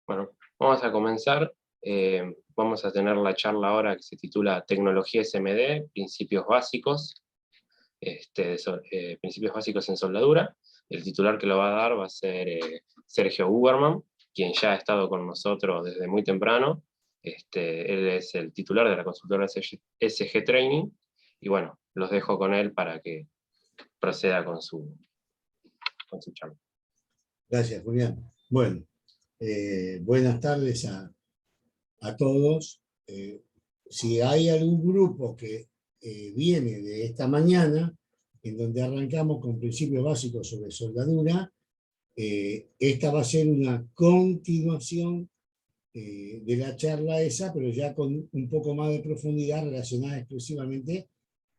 Bueno, vamos a comenzar. Vamos a tener la charla ahora que se titula Tecnología SMD, Principios Básicos, Principios Básicos en Soldadura. El titular que lo va a dar va a ser Sergio Uberman, quien ya ha estado con nosotros desde muy temprano. Él es el titular de la consultora SG Training, y bueno, los dejo con él para que proceda con su charla. Gracias, Julián. Bueno, buenas tardes a todos. Si hay algún grupo que viene de esta mañana, en donde arrancamos con principios básicos sobre soldadura, esta va a ser una continuación de la charla esa, pero ya con un poco más de profundidad relacionada exclusivamente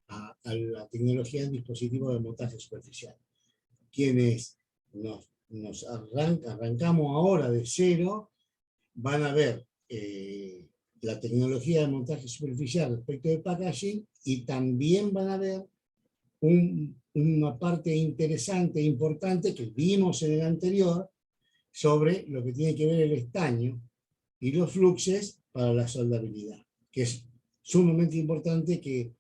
a la tecnología en dispositivos de montaje superficial. Quienes arrancamos ahora de cero, van a ver la tecnología de montaje superficial respecto del packaging, y también van a ver una parte interesante e importante que vimos en el anterior sobre lo que tiene que ver el estaño y los fluxes para la soldabilidad, que es sumamente importante que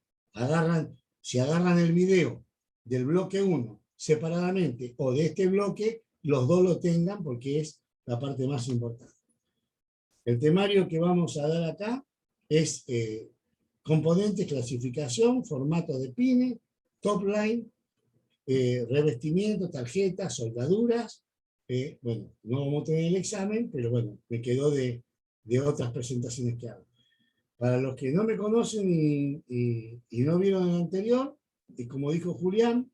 si agarran el video del bloque 1 separadamente o de este bloque, los dos lo tengan, porque es la parte más importante. El temario que vamos a dar acá es componentes, clasificación, formato de pine, top line, revestimiento, tarjetas, soldaduras. Bueno, no vamos a tener el examen, pero bueno, me quedó de otras presentaciones que hago. Para los que no me conocen y no vieron el anterior, y como dijo Julián,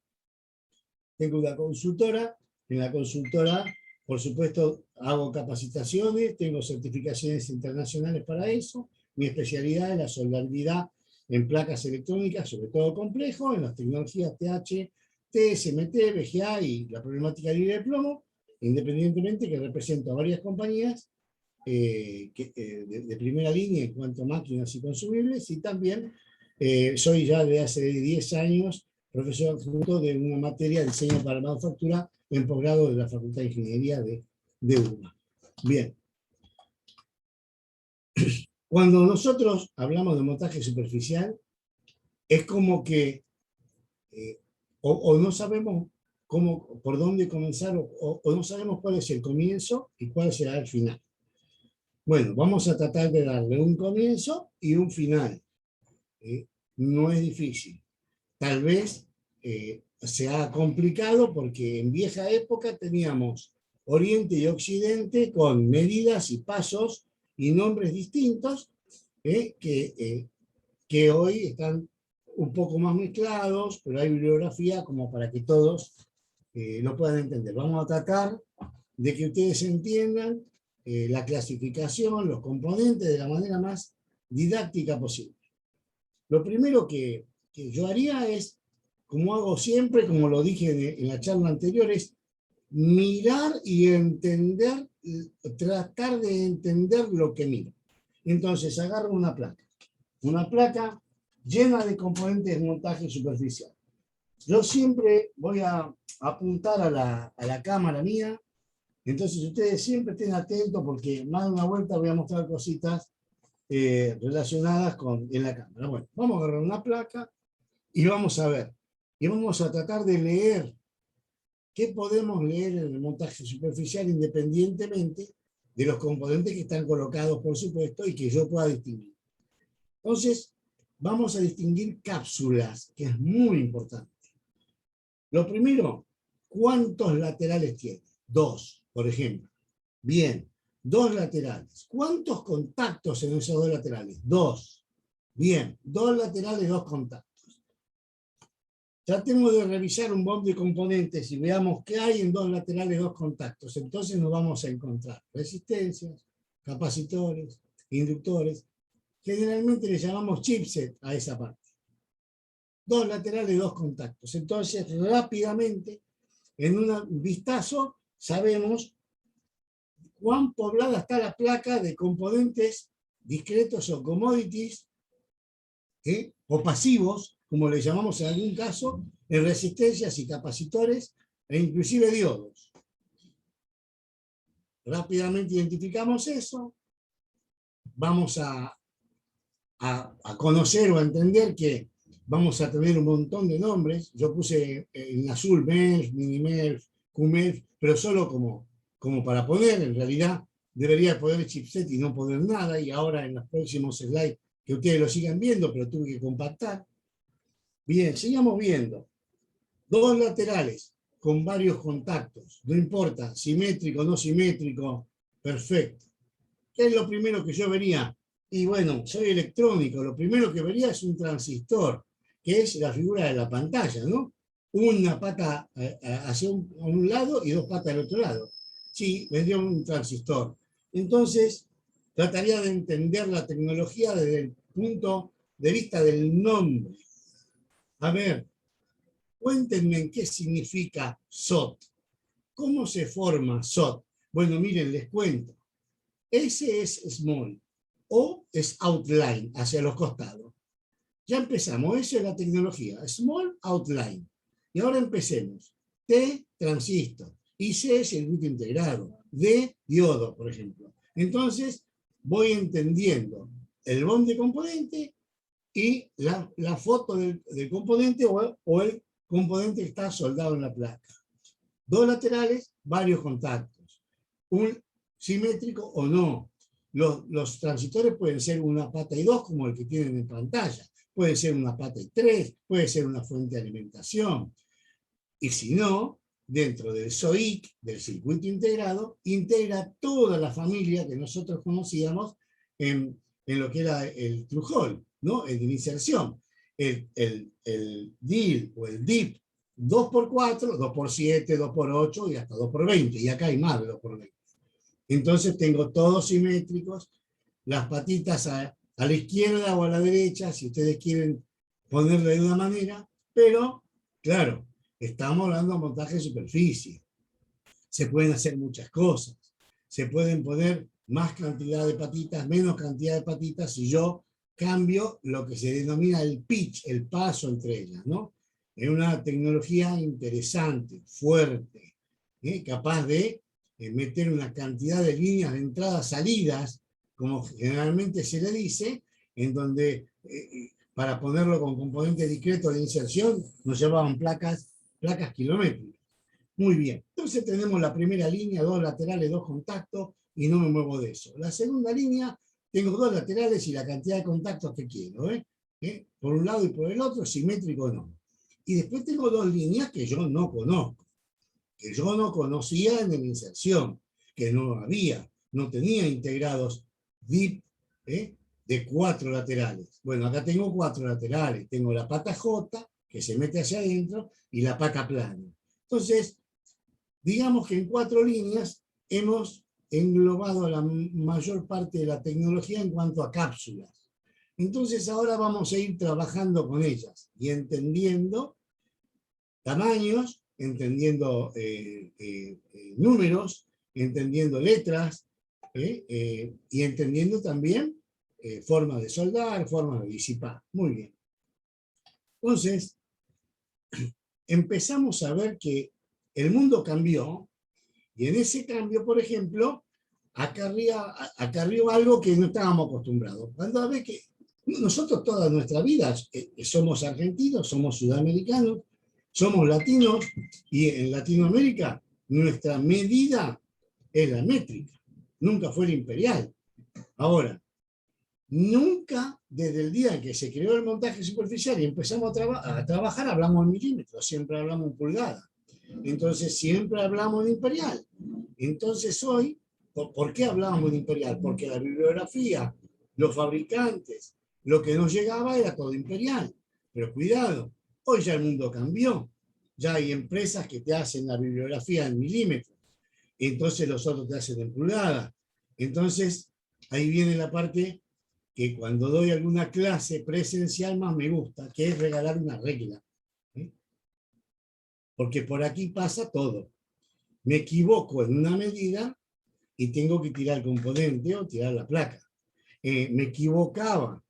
tengo una consultora. En la consultora, por supuesto, hago capacitaciones, tengo certificaciones internacionales para eso. Mi especialidad es la soldabilidad en placas electrónicas, sobre todo complejo, en las tecnologías TH, TSMT, VGA y la problemática libre de plomo, independientemente que represento a varias compañías de primera línea en cuanto a máquinas y consumibles, y también soy ya de hace 10 años profesor adjunto de una materia de diseño para manufactura en posgrado de la Facultad de Ingeniería de UBA. Bien. Cuando nosotros hablamos de montaje superficial, es como que o no sabemos por dónde comenzar, o no sabemos cuál es el comienzo y cuál será el final. Bueno, vamos a tratar de darle un comienzo y un final. No es difícil. Tal vez sea complicado, porque en vieja época teníamos Oriente y Occidente con medidas y pasos y nombres distintos que hoy están un poco más mezclados, pero hay bibliografía como para que todos lo puedan entender. Vamos a tratar de que ustedes entiendan la clasificación, los componentes de la manera más didáctica posible. Lo primero que yo haría es, como hago siempre, como lo dije en la charla anterior, es mirar y entender, tratar de entender lo que miro. Entonces agarro una placa llena de componentes de montaje superficial. Yo siempre voy a apuntar a la cámara mía, entonces ustedes siempre estén atentos, porque más de una vuelta voy a mostrar cositas relacionadas en la cámara. Bueno, vamos a agarrar una placa y vamos a ver, y vamos a tratar de leer qué podemos leer en el montaje superficial, independientemente de los componentes que están colocados, por supuesto, y que yo pueda distinguir. Entonces, vamos a distinguir cápsulas, que es muy importante. Lo primero, ¿cuántos laterales tiene? 2, por ejemplo. Bien, 2 laterales. ¿Cuántos contactos en esos 2 laterales? 2. Bien, 2 laterales, 2 contactos. Tratemos de revisar un BOM de componentes y veamos qué hay en 2 laterales, 2 contactos. Entonces nos vamos a encontrar resistencias, capacitores, inductores. Generalmente le llamamos chipset a esa parte. 2 laterales, 2 contactos. Entonces, rápidamente, en un vistazo, sabemos cuán poblada está la placa de componentes discretos o commodities, o pasivos, como le llamamos en algún caso, en resistencias y capacitores, e inclusive diodos. rápidamente identificamos eso, vamos a conocer o a entender que vamos a tener un montón de nombres. Yo puse en azul MERS, MiniMERS, QMERS, pero solo como para poner. En realidad debería poder chipset y no poder nada, y ahora en los próximos slides que ustedes lo sigan viendo, pero tuve que compactar. Bien, sigamos viendo. Dos laterales con varios contactos, no importa, simétrico, no simétrico, perfecto. ¿Qué es lo primero que yo vería? Y bueno, soy electrónico, lo primero que vería es un transistor, que es la figura de la pantalla, ¿no? Una pata hacia un lado y dos patas al otro lado. Sí, vendría un transistor. Entonces, trataría de entender la tecnología desde el punto de vista del nombre. A ver, cuéntenme qué significa SOT. ¿Cómo se forma SOT? Bueno, miren, les cuento. S es small, O es outline, hacia los costados. Ya empezamos, eso es la tecnología, small outline. Y ahora empecemos. T, transistor. Y C, circuito integrado. D, diodo, por ejemplo. Entonces, voy entendiendo el bond de componente y la foto del componente o el componente que está soldado en la placa. Dos laterales, varios contactos. Un simétrico o no. Los transistores pueden ser una pata y dos, como el que tienen en pantalla. Puede ser una pata y tres, puede ser una fuente de alimentación. Y si no, dentro del SOIC, del circuito integrado, integra toda la familia que nosotros conocíamos en lo que era el through hole, ¿no? El de inserción. El DIL o el DIP 2x4, 2x7, 2x8 y hasta 2x20. Y acá hay más de 2x20. Entonces tengo todos simétricos, las patitas a la izquierda o a la derecha, si ustedes quieren ponerlo de una manera, pero, claro, estamos hablando de montaje de superficie. Se pueden hacer muchas cosas. Se pueden poner más cantidad de patitas, menos cantidad de patitas, si yo cambio lo que se denomina el pitch, el paso entre ellas, ¿no? Es una tecnología interesante, fuerte, capaz de meter una cantidad de líneas de entradas, salidas, como generalmente se le dice, en donde para ponerlo con componente discreto de inserción nos llevaban placas kilométricas. Muy bien, entonces tenemos la primera línea, dos laterales, dos contactos, y no me muevo de eso. La segunda línea, tengo dos laterales y la cantidad de contactos que quiero, por un lado y por el otro, simétrico o no. Y después tengo dos líneas que yo no conozco, que yo no conocía en la inserción, que no había, no tenía integrados DIP de 4 laterales. Bueno, acá tengo 4 laterales, tengo la pata J, que se mete hacia adentro, y la pata plana. Entonces, digamos que en 4 líneas hemos englobado la mayor parte de la tecnología en cuanto a cápsulas. Entonces ahora vamos a ir trabajando con ellas y entendiendo tamaños, entendiendo números, entendiendo letras, y entendiendo también formas de soldar, formas de disipar. Muy bien. Entonces, empezamos a ver que el mundo cambió, y en ese cambio, por ejemplo, acá arriba algo que no estábamos acostumbrados. Cuando ves que nosotros toda nuestra vida somos argentinos, somos sudamericanos, somos latinos, y en Latinoamérica nuestra medida es la métrica, nunca fue la imperial. Ahora, nunca desde el día en que se creó el montaje superficial y empezamos a trabajar hablamos en milímetros, siempre hablamos en pulgadas. Entonces siempre hablamos de imperial. Entonces hoy, ¿por qué hablábamos de imperial? Porque la bibliografía, los fabricantes, lo que nos llegaba era todo imperial. Pero cuidado, hoy ya el mundo cambió. Ya hay empresas que te hacen la bibliografía en milímetros. Entonces los otros te hacen en pulgadas. Entonces ahí viene la parte que cuando doy alguna clase presencial más me gusta, que es regalar una regla. Porque por aquí pasa todo. Me equivoco en una medida y tengo que tirar el componente o tirar la placa. Me equivocaba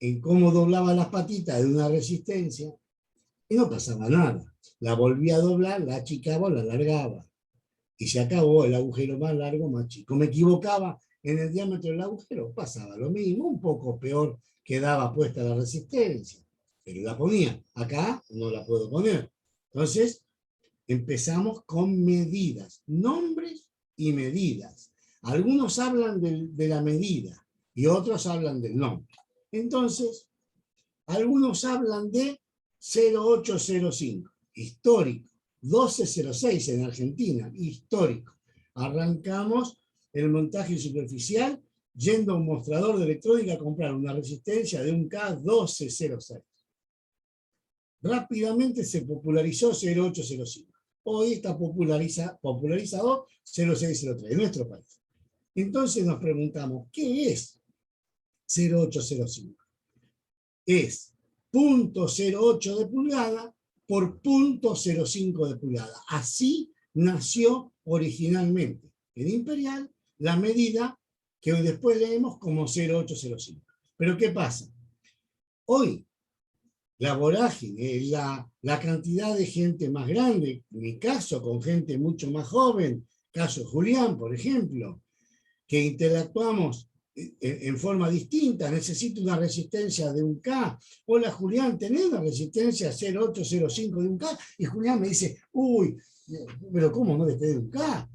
en cómo doblaba las patitas de una resistencia y no pasaba nada. La volvía a doblar, la achicaba o la alargaba. y se acabó el agujero más largo, más chico. Me equivocaba en el diámetro del agujero, pasaba lo mismo, un poco peor quedaba puesta la resistencia, pero la ponía. Acá no la puedo poner. Entonces, empezamos con medidas, nombres y medidas. Algunos hablan de la medida y otros hablan del nombre. Entonces, algunos hablan de 0805, histórico. 1206 en Argentina, histórico. Arrancamos el montaje superficial yendo a un mostrador de electrónica a comprar una resistencia de un K1206. Rápidamente se popularizó 0805. Hoy está popularizado 0603 en nuestro país. Entonces nos preguntamos, ¿qué es 0805? Es 0.08 de pulgada por 0.05 de pulgada. Así nació originalmente en imperial la medida que después leemos como 0805. Pero ¿qué pasa? Hoy la vorágine, la cantidad de gente más grande, en mi caso con gente mucho más joven, caso Julián, por ejemplo, que interactuamos en forma distinta, necesito una resistencia de un K. Hola Julián, ¿tenés una resistencia 0805 de un K? Y Julián me dice, uy, pero ¿cómo no despedí un K?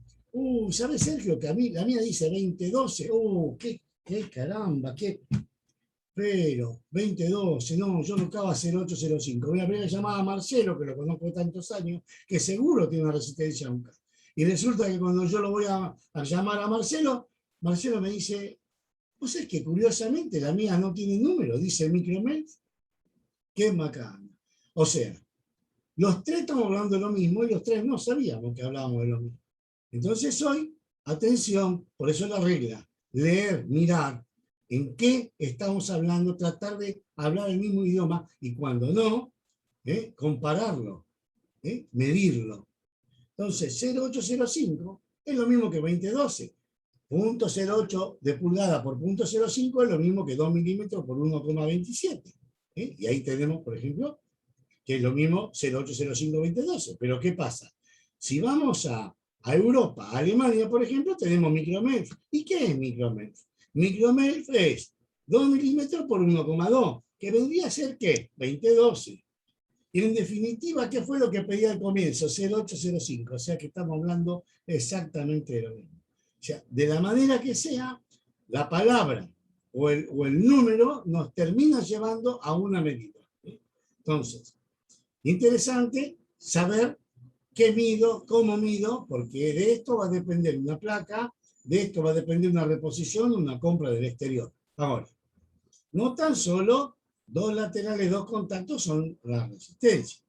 ¿Sabes Sergio que la mía dice 2012? Qué caramba, qué... Pero 2012, no, yo buscaba 0805. Voy a abrir la llamada a Marcelo, que lo conozco de tantos años, que seguro tiene una resistencia a un K. Y resulta que cuando yo lo voy a llamar a Marcelo, Marcelo me dice, pues es que curiosamente la mía no tiene número, dice Micromet, qué macana. O sea, los tres estamos hablando de lo mismo y los tres no sabíamos que hablábamos de lo mismo. Entonces hoy, atención, por eso la regla, leer, mirar en qué estamos hablando, tratar de hablar el mismo idioma y cuando no, compararlo, medirlo. Entonces 0805 es lo mismo que 2012. 0.08 de pulgada por 0.05 es lo mismo que 2 milímetros por 1,27. Y ahí tenemos, por ejemplo, que es lo mismo 0805-2012. Pero ¿qué pasa? Si vamos a Europa, a Alemania, por ejemplo, tenemos micromelf. ¿Y qué es micromelf? Micromelf es 2 milímetros por 1,2, que vendría a ser ¿qué? 2012. Y en definitiva, ¿qué fue lo que pedí al comienzo? 0805, o sea que estamos hablando exactamente de lo mismo. O sea, de la manera que sea, la palabra o el número nos termina llevando a una medida. Entonces, interesante saber qué mido, cómo mido, porque de esto va a depender una placa, de esto va a depender una reposición, una compra del exterior. Ahora, no tan solo dos laterales, dos contactos son la resistencia.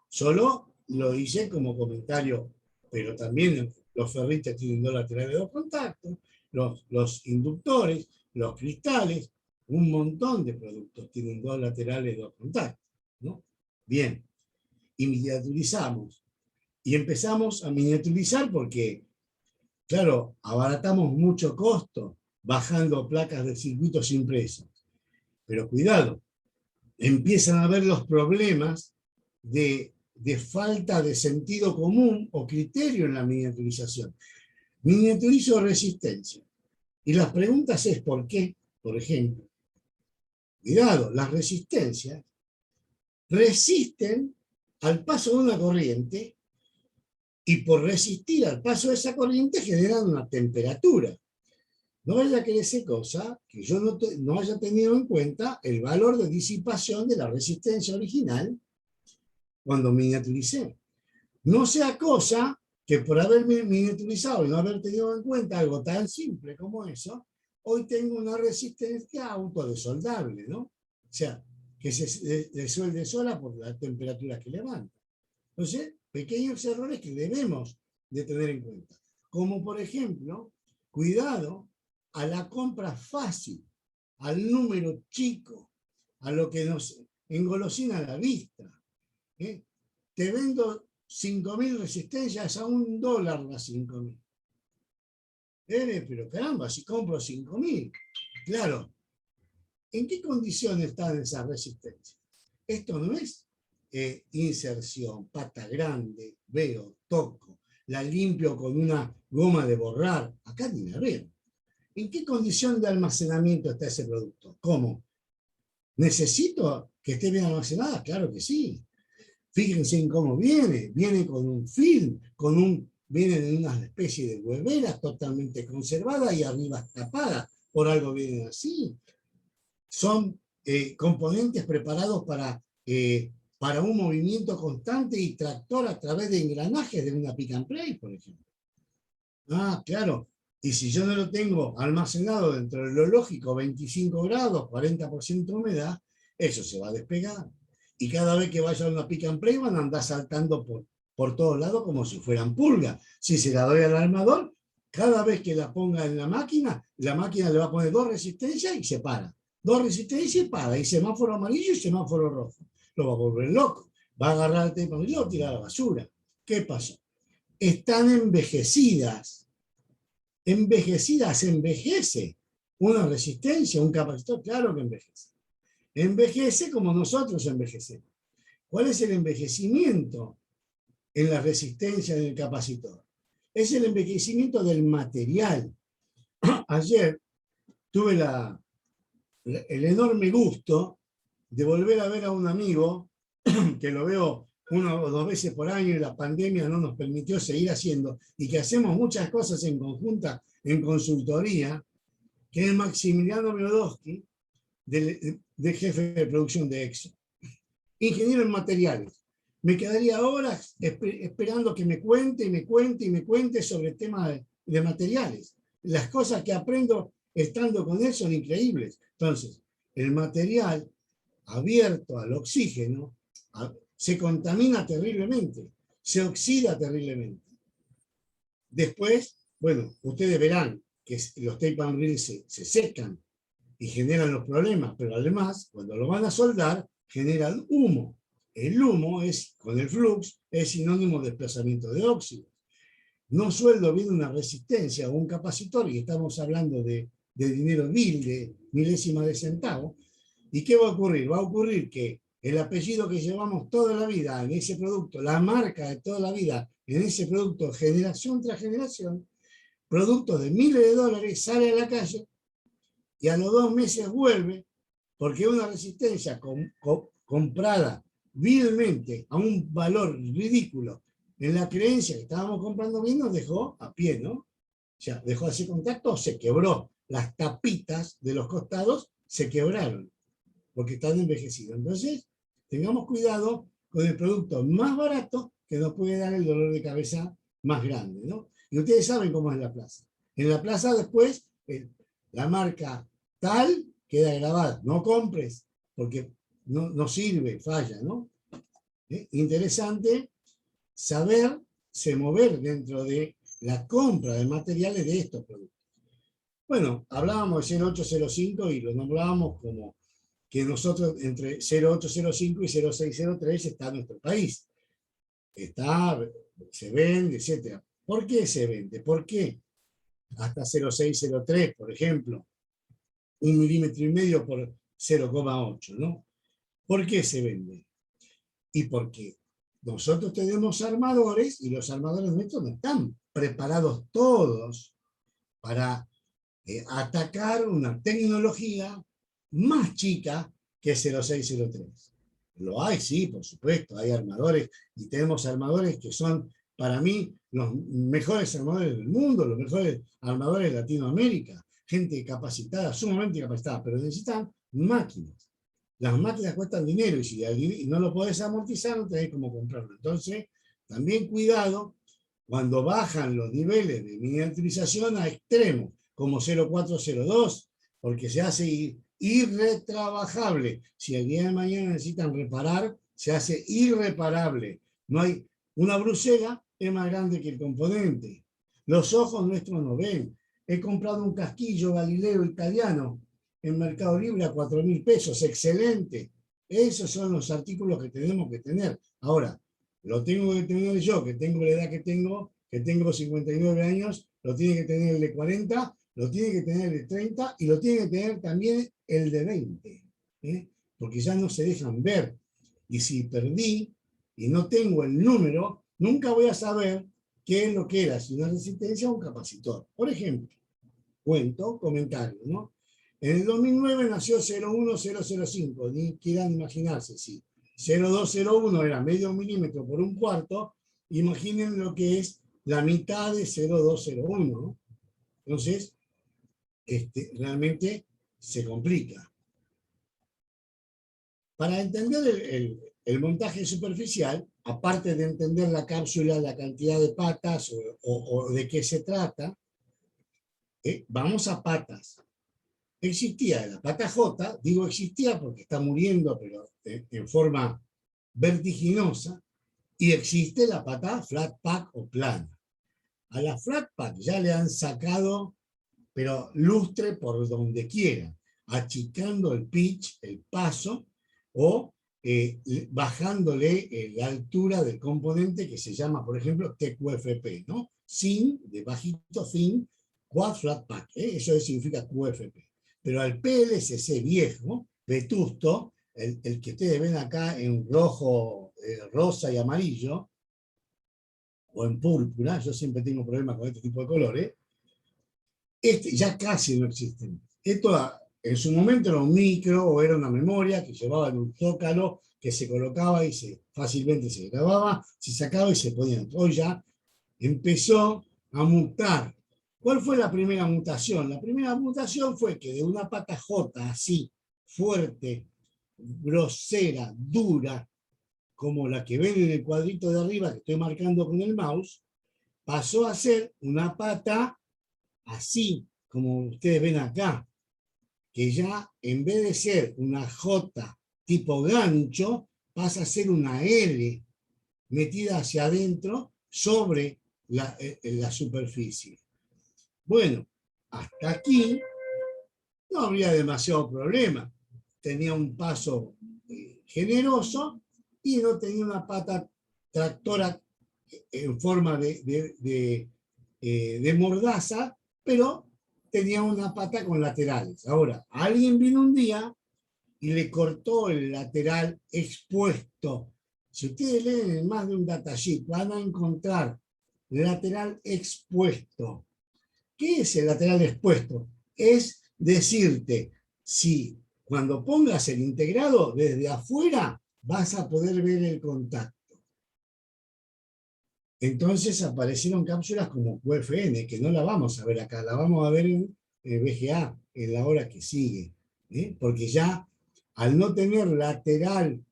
Solo lo hice como comentario, pero también los ferrites tienen dos laterales, dos contactos, los inductores, los cristales, un montón de productos tienen dos laterales, dos contactos, ¿no? Bien, y miniaturizamos. Y empezamos a miniaturizar porque, claro, abaratamos mucho costo bajando placas de circuitos impresos. Pero cuidado, empiezan a haber los problemas de falta de sentido común o criterio en la miniaturización. Miniaturizo resistencia. Y las preguntas es ¿por qué? Por ejemplo, cuidado, las resistencias resisten al paso de una corriente y por resistir al paso de esa corriente generan una temperatura. No vaya a creerse cosa que yo no haya tenido en cuenta el valor de disipación de la resistencia original cuando miniaturicé. No sea cosa que por haber miniaturizado y no haber tenido en cuenta algo tan simple como eso, hoy tengo una resistencia autodesoldable, ¿no? O sea, que se desuelve sola por la temperatura que levanta. Entonces, pequeños errores que debemos de tener en cuenta. Como por ejemplo, cuidado a la compra fácil, al número chico, a lo que nos engolosina la vista. Te vendo 5.000 resistencias a $1 las 5.000. Pero caramba, si compro 5.000. Claro, ¿en qué condiciones están esas resistencias? Esto no es inserción, pata grande, veo, toco. la limpio con una goma de borrar. Acá ni la veo. ¿En qué condición de almacenamiento está ese producto? ¿Cómo? ¿Necesito que esté bien almacenada? Claro que sí. Fíjense en cómo viene. Viene con un film, viene en una especie de huevera totalmente conservada y arriba tapada. Por algo vienen así. Son componentes preparados para un movimiento constante y tractor a través de engranajes de una pick and play, por ejemplo. Ah, claro. Y si yo no lo tengo almacenado dentro de lo lógico, 25 grados, 40% de humedad, eso se va a despegar. Y cada vez que vaya a una pick and play van a andar saltando por todos lados como si fueran pulgas. Si se la doy al armador, cada vez que la ponga en la máquina le va a poner 2 resistencias y se para. 2 resistencias y para. Y semáforo amarillo y semáforo rojo. Lo va a volver loco. Va a agarrar el tape y lo va a tirar a la basura. ¿Qué pasó? Están envejecidas. Envejecidas, envejece. Una resistencia, un capacitor, claro que envejece. Envejece como nosotros envejecemos. ¿Cuál es el envejecimiento en la resistencia del capacitor? Es el envejecimiento del material. Ayer tuve el enorme gusto de volver a ver a un amigo, que lo veo 1 o 2 veces por año y la pandemia no nos permitió seguir haciendo, y que hacemos muchas cosas en conjunta en consultoría, que es Maximiliano Miodowski, de jefe de producción de Exxon. Ingeniero en materiales. Me quedaría horas esperando que me cuente y me cuente y me cuente sobre el tema de materiales. Las cosas que aprendo estando con él son increíbles. Entonces, el material abierto al oxígeno se contamina terriblemente, se oxida terriblemente. Después, bueno, ustedes verán que los tape and reel se secan y generan los problemas, pero además, cuando lo van a soldar, generan humo. El humo, con el flux, es sinónimo de desplazamiento de óxido. No sueldo bien una resistencia o un capacitor, y estamos hablando de dinero vil, de milésimas de centavo. ¿Y qué va a ocurrir? Va a ocurrir que el apellido que llevamos toda la vida en ese producto, la marca de toda la vida en ese producto, generación tras generación, producto de miles de dólares, sale a la calle y a los 2 meses vuelve porque una resistencia comprada vilmente a un valor ridículo en la creencia que estábamos comprando bien nos dejó a pie, ¿no? O sea, dejó de hacer contacto, se quebró. Las tapitas de los costados se quebraron porque están envejecidos. Entonces, tengamos cuidado con el producto más barato que nos puede dar el dolor de cabeza más grande, ¿no? Y ustedes saben cómo es la plaza. En la plaza después, la marca tal queda grabada. No compres, porque no sirve, falla, ¿no? Interesante saberse mover dentro de la compra de materiales de estos productos. Bueno, hablábamos de 0805 y lo nombrábamos como que nosotros entre 0805 y 0603 está nuestro país. Se vende, etc. ¿Por qué se vende? ¿Por qué hasta 0603, por ejemplo? 1,5 milímetros por 0,8, ¿no? ¿Por qué se vende? Y porque nosotros tenemos armadores y los armadores nuestros no están preparados todos para atacar una tecnología más chica que 0603. Lo hay, sí, por supuesto, hay armadores y tenemos armadores que son, para mí, los mejores armadores del mundo, los mejores armadores de Latinoamérica, gente capacitada, sumamente capacitada, pero necesitan máquinas. Las máquinas cuestan dinero y si no lo podés amortizar, no tenés cómo comprarlo. Entonces, también cuidado cuando bajan los niveles de miniaturización a extremos, como 0402, porque se hace irretrabajable. Si el día de mañana necesitan reparar, se hace irreparable. No hay, una brucela es más grande que el componente. Los ojos nuestros no ven. He comprado un casquillo Galileo italiano en Mercado Libre a 4.000 pesos, excelente. Esos son los artículos que tenemos que tener. Ahora, lo tengo que tener yo, que tengo la edad que tengo 59 años, lo tiene que tener el de 40, lo tiene que tener el de 30 y lo tiene que tener también el de 20, porque ya no se dejan ver. Y si perdí y no tengo el número, nunca voy a saber qué es lo que era, si una resistencia o un capacitor. Por ejemplo, cuento, comentario, ¿no? En el 2009 nació 01005, ni quieran imaginarse, si 0201 era medio milímetro por un cuarto, imaginen lo que es la mitad de 0201, ¿no? Entonces, realmente se complica. Para entender el montaje superficial, aparte de entender la cápsula, la cantidad de patas o de qué se trata, vamos a patas. Existía la pata J, digo existía porque está muriendo, pero en forma vertiginosa, y existe la pata flat pack o plana. A la flat pack ya le han sacado, pero lustre por donde quiera, achicando el pitch, el paso, o bajándole la altura del componente que se llama, por ejemplo, TQFP, ¿no? Sin, de bajito, thin, quad flat pack, eso significa QFP. Pero al PLCC viejo, vetusto, el que ustedes ven acá en rojo, rosa y amarillo, o en púrpura, yo siempre tengo problemas con este tipo de colores, ya casi no existe. Esto en su momento era un micro o era una memoria que llevaba en un zócalo que se colocaba y fácilmente se grababa, se sacaba y se ponía. Hoy ya empezó a mutar. ¿Cuál fue la primera mutación? La primera mutación fue que de una pata J así, fuerte, grosera, dura, como la que ven en el cuadrito de arriba que estoy marcando con el mouse, pasó a ser una pata así, como ustedes ven acá, que ya en vez de ser una J tipo gancho, pasa a ser una L metida hacia adentro sobre la superficie. Bueno, hasta aquí no habría demasiado problema. Tenía un paso generoso y no tenía una pata tractora en forma de mordaza, pero tenía una pata con laterales. Ahora, alguien vino un día y le cortó el lateral expuesto. Si ustedes leen en más de un datasheet, van a encontrar lateral expuesto. ¿Qué es el lateral expuesto? Es decirte, si cuando pongas el integrado desde afuera, vas a poder ver el contacto. Entonces aparecieron cápsulas como QFN, que no la vamos a ver acá, la vamos a ver en VGA, en la hora que sigue. Porque ya, al no tener lateral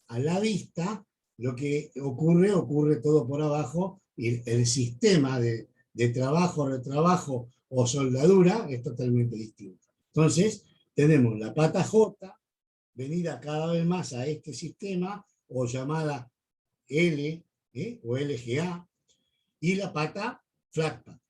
a la vista, lo que ocurre todo por abajo, y el sistema de trabajo, retrabajo o soldadura es totalmente distinto. Entonces, tenemos la pata J, venida cada vez más a este sistema, o llamada L, o LGA, y la pata flatpack.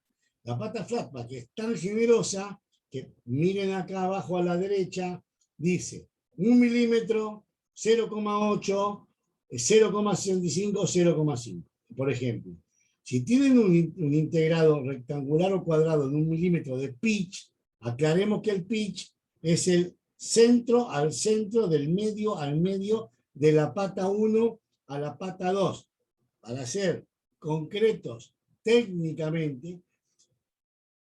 La pata flatpack es tan generosa que miren acá abajo a la derecha, dice 1 milímetro, 0,8, 0,65, 0,5. Por ejemplo, si tienen un integrado rectangular o cuadrado de 1 milímetro de pitch, aclaremos que el pitch es el centro al centro del medio al medio de la pata 1 a la pata 2. Para ser concretos técnicamente,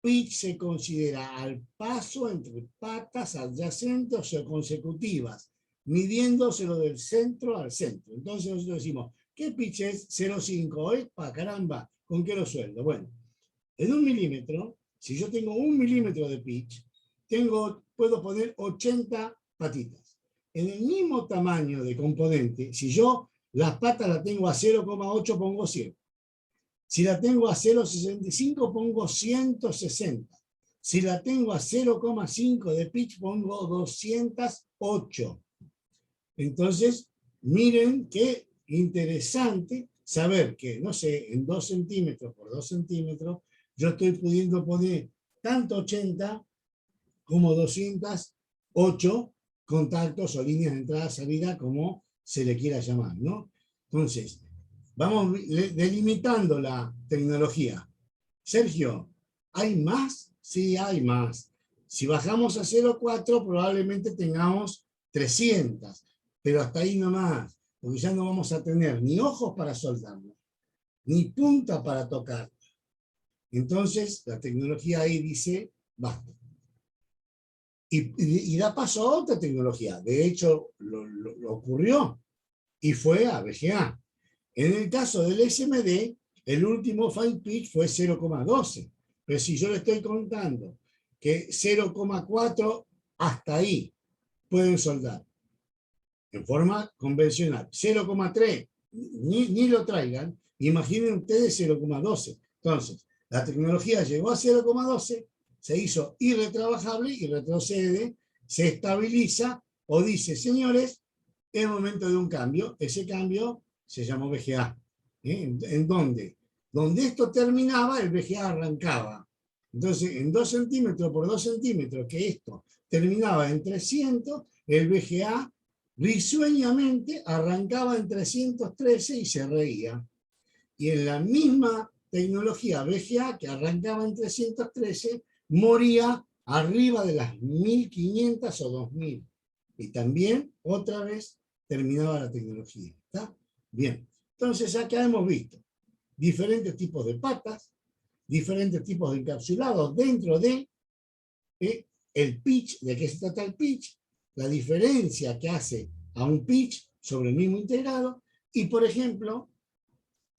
pitch se considera al paso entre patas adyacentes o consecutivas, midiéndoselo del centro al centro. Entonces nosotros decimos, ¿qué pitch es 0,5? ¡Epa, caramba! ¿Con qué lo sueldo? Bueno, en 1 milímetro, si yo tengo 1 milímetro de pitch, puedo poner 80 patitas. En el mismo tamaño de componente, si yo las patas las tengo a 0,8, pongo 100. Si la tengo a 0,65, pongo 160. Si la tengo a 0,5 de pitch, pongo 208. Entonces, miren qué interesante saber que, no sé, en 2 centímetros por 2 centímetros, yo estoy pudiendo poner tanto 80 como 208 contactos o líneas de entrada-salida, como se le quiera llamar, ¿no? Entonces, vamos delimitando la tecnología. Sergio, ¿hay más? Sí, hay más. Si bajamos a 0,4, probablemente tengamos 300, pero hasta ahí nomás, porque ya no vamos a tener ni ojos para soldarlo, ni punta para tocar. Entonces, la tecnología ahí dice, basta. Y da paso a otra tecnología. De hecho, lo ocurrió y fue a VGA. En el caso del SMD, el último fine pitch fue 0,12. Pero si yo le estoy contando que 0,4 hasta ahí pueden soldar en forma convencional, 0,3 ni lo traigan, imaginen ustedes 0,12. Entonces, la tecnología llegó a 0,12, se hizo irretrabajable y retrocede, se estabiliza o dice, señores, es momento de un cambio. Ese cambio se llamó VGA. ¿En dónde? Donde esto terminaba, el VGA arrancaba. Entonces, en 2 centímetros por 2 centímetros, que esto terminaba en 300, el VGA risueñamente arrancaba en 313 y se reía. Y en la misma tecnología VGA, que arrancaba en 313, moría arriba de las 1500 o 2000. Y también, otra vez, terminaba la tecnología. ¿Está? Bien. Entonces, acá hemos visto diferentes tipos de patas, diferentes tipos de encapsulados dentro de el pitch, de qué se trata el pitch, la diferencia que hace a un pitch sobre el mismo integrado, y por ejemplo,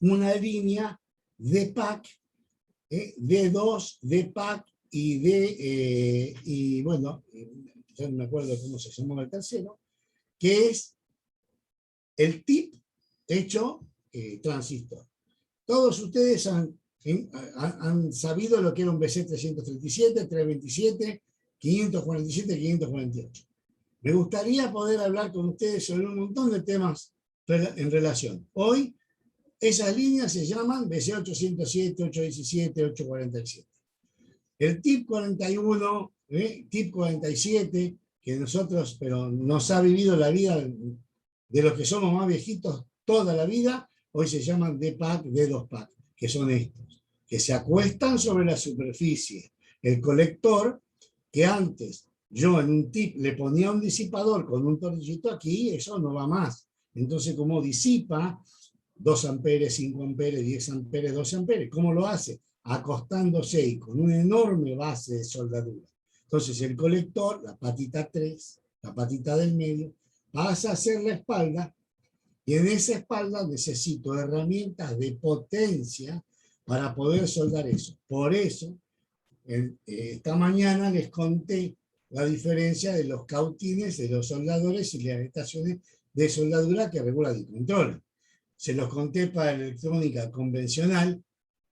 una línea de pack, D2, de pack y bueno, ya no me acuerdo cómo se llamaba el tercero, que es el tip hecho transistor. Todos ustedes han sabido lo que era un BC337, 327, 547, 548. Me gustaría poder hablar con ustedes sobre un montón de temas en relación. Hoy, esas líneas se llaman BC807, 817, 847. El TIP 41, TIP 47, que nosotros, pero nos ha vivido la vida de los que somos más viejitos toda la vida, hoy se llaman D-Pack, D2-Pack, que son estos, que se acuestan sobre la superficie. El colector, que antes yo en un tip le ponía un disipador con un tornillito aquí, eso no va más. Entonces, como disipa 2 amperes, 5 amperes, 10 amperes, 12 amperes, ¿cómo lo hace? Acostándose y con una enorme base de soldadura. Entonces, el colector, la patita 3, la patita del medio, pasa a ser la espalda. Y en esa espalda necesito herramientas de potencia para poder soldar eso. Por eso, esta mañana les conté la diferencia de los cautines, de los soldadores y las estaciones de soldadura que regulan y controlan. Se los conté para electrónica convencional.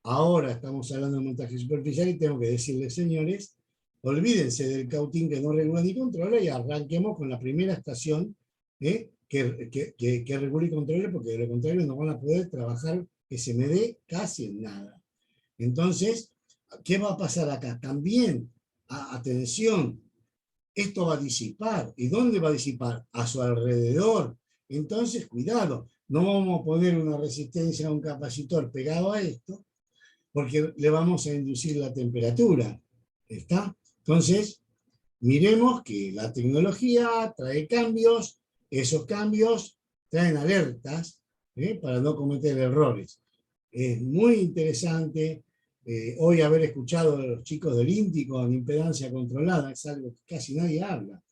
Ahora estamos hablando de montaje superficial y tengo que decirles, señores, olvídense del cautín que no regula ni controla y arranquemos con la primera estación, que regule y controle, porque de lo contrario no van a poder trabajar SMD casi en nada. Entonces, ¿qué va a pasar acá? También, atención, esto va a disipar. ¿Y dónde va a disipar? A su alrededor. Entonces, cuidado, no vamos a poner una resistencia a un capacitor pegado a esto, porque le vamos a inducir la temperatura. ¿Está? Entonces, miremos que la tecnología trae cambios. Esos cambios traen alertas para no cometer errores. Es muy interesante hoy haber escuchado a los chicos del INTI con impedancia controlada, es algo que casi nadie habla.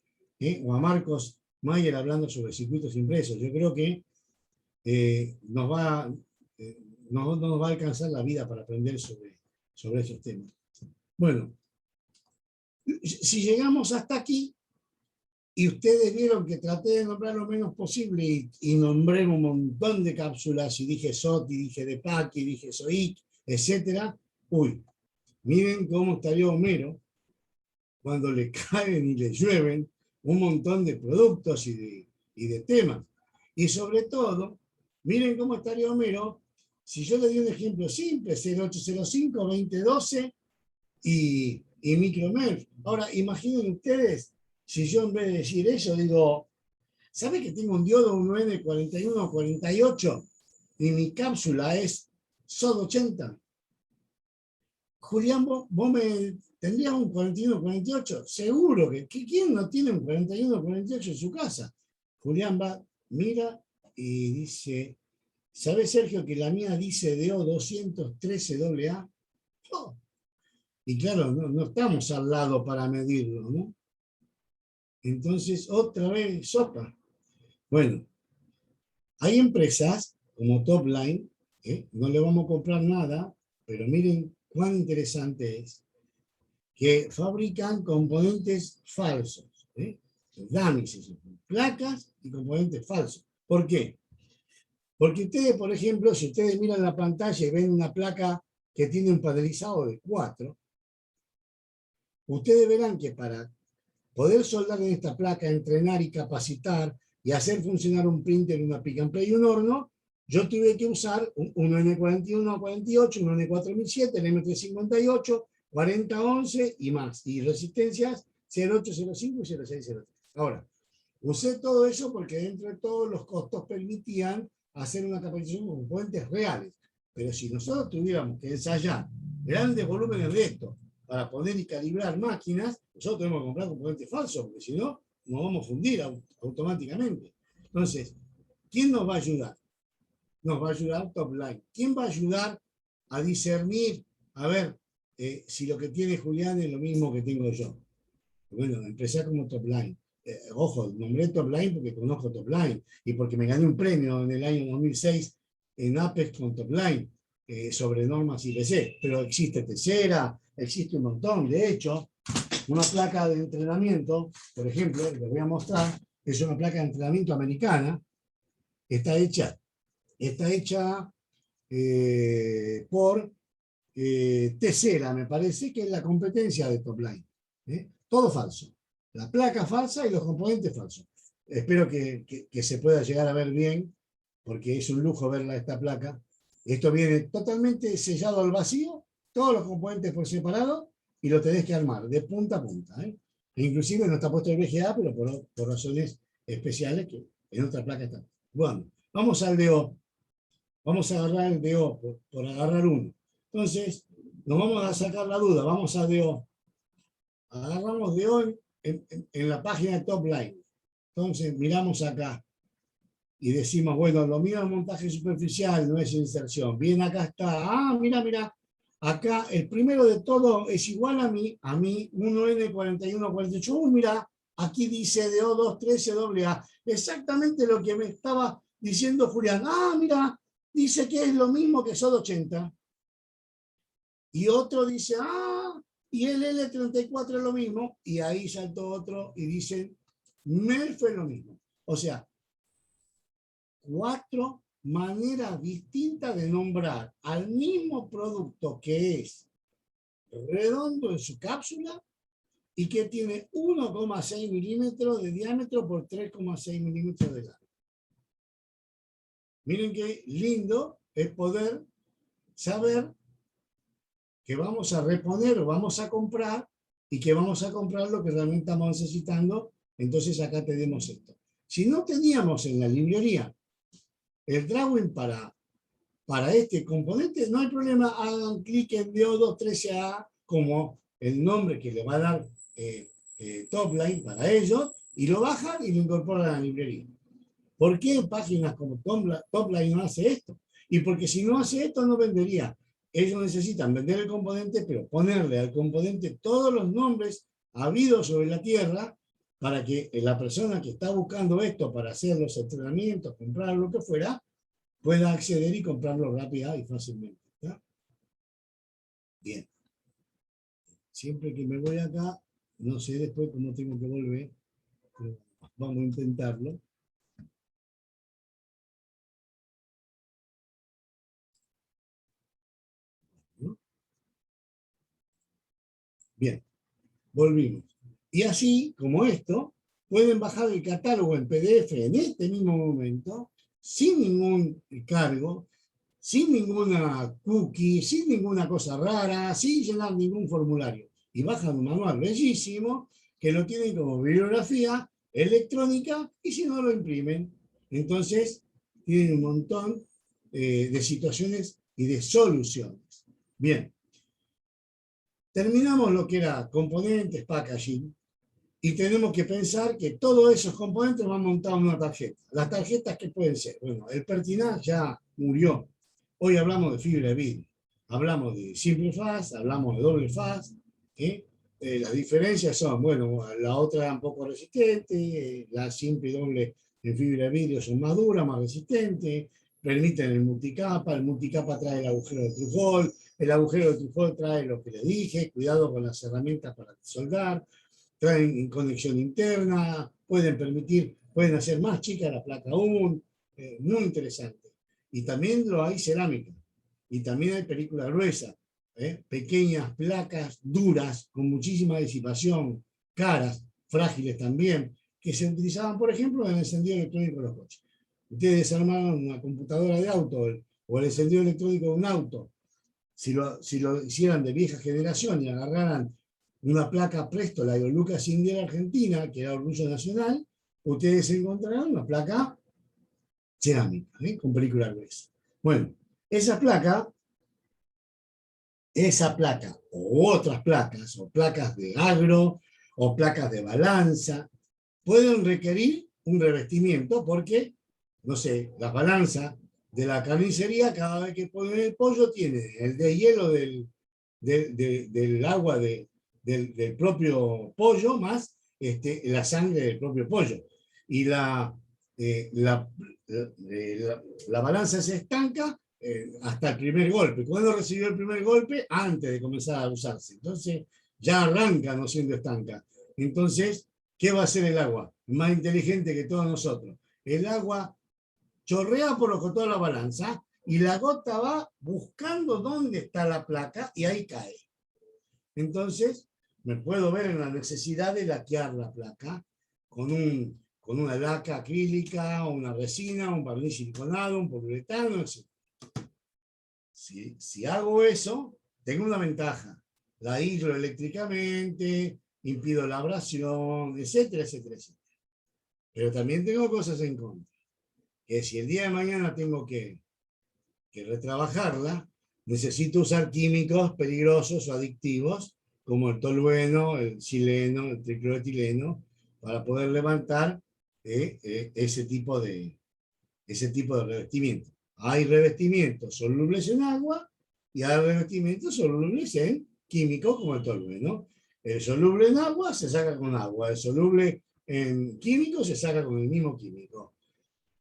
O a Marcos Mayer hablando sobre circuitos impresos. Yo creo que no nos va a alcanzar la vida para aprender sobre esos temas. Bueno, si llegamos hasta aquí, y ustedes vieron que traté de nombrar lo menos posible y nombré un montón de cápsulas, y dije SOT, y dije DEPAC, y dije SOIC, etc. Uy, miren cómo estaría Homero cuando le caen y le llueven un montón de productos y de temas. Y sobre todo, miren cómo estaría Homero si yo le di un ejemplo simple, 0805, 2012 y micromerf. Ahora, imaginen ustedes, si yo en vez de decir eso digo, ¿sabe que tengo un diodo 1N4148 y mi cápsula es SOD 80? Julián, vos me tendrías un 4148, seguro que ¿quién no tiene un 4148 en su casa? Julián va, mira y dice, ¿Sabés, Sergio, que la mía dice DO213AA? Oh. Y claro, no estamos al lado para medirlo, ¿no? Entonces, otra vez, sopa. Bueno, hay empresas como Topline, no le vamos a comprar nada, pero miren cuán interesante es, que fabrican componentes falsos, dummies, placas y componentes falsos. ¿Por qué? Porque ustedes, por ejemplo, si ustedes miran la pantalla y ven una placa que tiene un panelizado de 4, ustedes verán que para poder soldar en esta placa, entrenar y capacitar y hacer funcionar un printer, una pick and play y un horno, yo tuve que usar un N41 48, un N4007, el M358, 4011 y más, y resistencias 0805 y 0603. Ahora, usé todo eso porque dentro de todos los costos permitían hacer una capacitación con componentes reales. Pero si nosotros tuviéramos que ensayar grandes volúmenes de esto para poder y calibrar máquinas, nosotros tenemos que comprar componentes falsos, porque si no, nos vamos a fundir automáticamente. Entonces, ¿quién nos va a ayudar? Nos va a ayudar Topline. ¿Quién va a ayudar a discernir, a ver, si lo que tiene Julián es lo mismo que tengo yo? Bueno, empecé como Topline. Ojo, nombré Topline porque conozco Topline y porque me gané un premio en el año 2006 en Apex con Topline sobre normas IPC, pero existe Tessera, existe un montón. De hecho, una placa de entrenamiento, por ejemplo, les voy a mostrar, es una placa de entrenamiento americana, está hecha por Tessera, me parece que es la competencia de Topline. Todo falso. La placa falsa y los componentes falsos. Espero que se pueda llegar a ver bien, porque es un lujo verla esta placa. Esto viene totalmente sellado al vacío, todos los componentes por separado, y lo tenés que armar de punta a punta. Inclusive no está puesto el VGA, pero por razones especiales que en otra placa está. Bueno, vamos al DO. Vamos a agarrar el DO por agarrar uno. Entonces, nos vamos a sacar la duda. Vamos a DO. Agarramos DO en la página de Topline. Entonces, miramos acá y decimos, bueno, lo mío es montaje superficial, no es inserción. Bien, acá está. Ah, mira. Acá el primero de todo es igual a mí 1N4148. Mira, aquí dice DO213AA. Exactamente lo que me estaba diciendo Julián. Ah, mira, dice que es lo mismo que SOD80. Y otro dice, y el L34 es lo mismo. Y ahí saltó otro y dicen, MERF es lo mismo. O sea, 4 maneras distintas de nombrar al mismo producto que es redondo en su cápsula y que tiene 1,6 milímetros de diámetro por 3,6 milímetros de largo. Miren qué lindo es poder saber que vamos a reponer o vamos a comprar y que vamos a comprar lo que realmente estamos necesitando. Entonces acá tenemos esto. Si no teníamos en la librería el drawing para este componente, no hay problema, hagan clic en DO213A como el nombre que le va a dar Topline para ellos, y lo bajan y lo incorporan a la librería. ¿Por qué páginas como Topline no hace esto? Y porque si no hace esto no vendería. Ellos necesitan vender el componente, pero ponerle al componente todos los nombres habidos sobre la Tierra para que la persona que está buscando esto para hacer los entrenamientos, comprar lo que fuera, pueda acceder y comprarlo rápida y fácilmente. ¿Ya? Bien. Siempre que me voy acá, no sé después cómo tengo que volver, pero vamos a intentarlo. ¿No? Bien, volvimos. Y así, como esto, pueden bajar el catálogo en PDF en este mismo momento, sin ningún cargo, sin ninguna cookie, sin ninguna cosa rara, sin llenar ningún formulario. Y bajan un manual bellísimo que lo tienen como bibliografía electrónica y si no lo imprimen. Entonces, tienen un montón de situaciones y de soluciones. Bien. Terminamos lo que era componentes, packaging, y tenemos que pensar que todos esos componentes van montados en una tarjeta. Las tarjetas, ¿qué pueden ser? Bueno, el pertinaz ya murió. Hoy hablamos de fibra de vidrio, hablamos de simple faz, hablamos de doble faz. Las diferencias son, bueno, la otra es un poco resistente, la simple y doble en fibra de vidrio son más duras, más resistentes, permiten el multicapa trae el agujero de Truffol, el agujero de Truffol trae lo que les dije, cuidado con las herramientas para soldar, traen conexión interna, pueden hacer más chica la placa aún, muy interesante. Y también lo hay cerámica, y también hay película gruesa, pequeñas placas duras, con muchísima disipación, caras, frágiles también, que se utilizaban, por ejemplo, en el encendido electrónico de los coches. Ustedes desarmaron una computadora de auto o el encendido electrónico de un auto, si lo hicieran de vieja generación y agarraran una placa Prestolite o Lucas Indiera Argentina, que era orgullo nacional, ustedes encontrarán una placa cerámica, con película gruesa. Bueno, esa placa o otras placas, o placas de agro, o placas de balanza, pueden requerir un revestimiento porque, no sé, la balanza de la carnicería, cada vez que ponen el pollo, tiene el deshielo del agua del propio pollo más la sangre del propio pollo. Y la balanza se estanca hasta el primer golpe. Cuando recibió el primer golpe, antes de comenzar a usarse. Entonces, ya arranca no siendo estanca. Entonces, ¿qué va a hacer el agua? Más inteligente que todos nosotros. El agua chorrea por toda la balanza y la gota va buscando dónde está la placa y ahí cae. Entonces, me puedo ver en la necesidad de laquear la placa con una laca acrílica, una resina, un barniz siliconado, un poliuretano, etc. Si hago eso, tengo una ventaja. La aíslo eléctricamente, impido la abrasión, etcétera, etcétera, etcétera. Pero también tengo cosas en contra. Que si el día de mañana tengo que retrabajarla, necesito usar químicos peligrosos o adictivos, como el tolueno, el sileno, el tricloretileno, para poder levantar ese tipo de revestimiento. Hay revestimientos solubles en agua y hay revestimientos solubles en químicos como el tolueno. El soluble en agua se saca con agua, el soluble en químicos se saca con el mismo químico.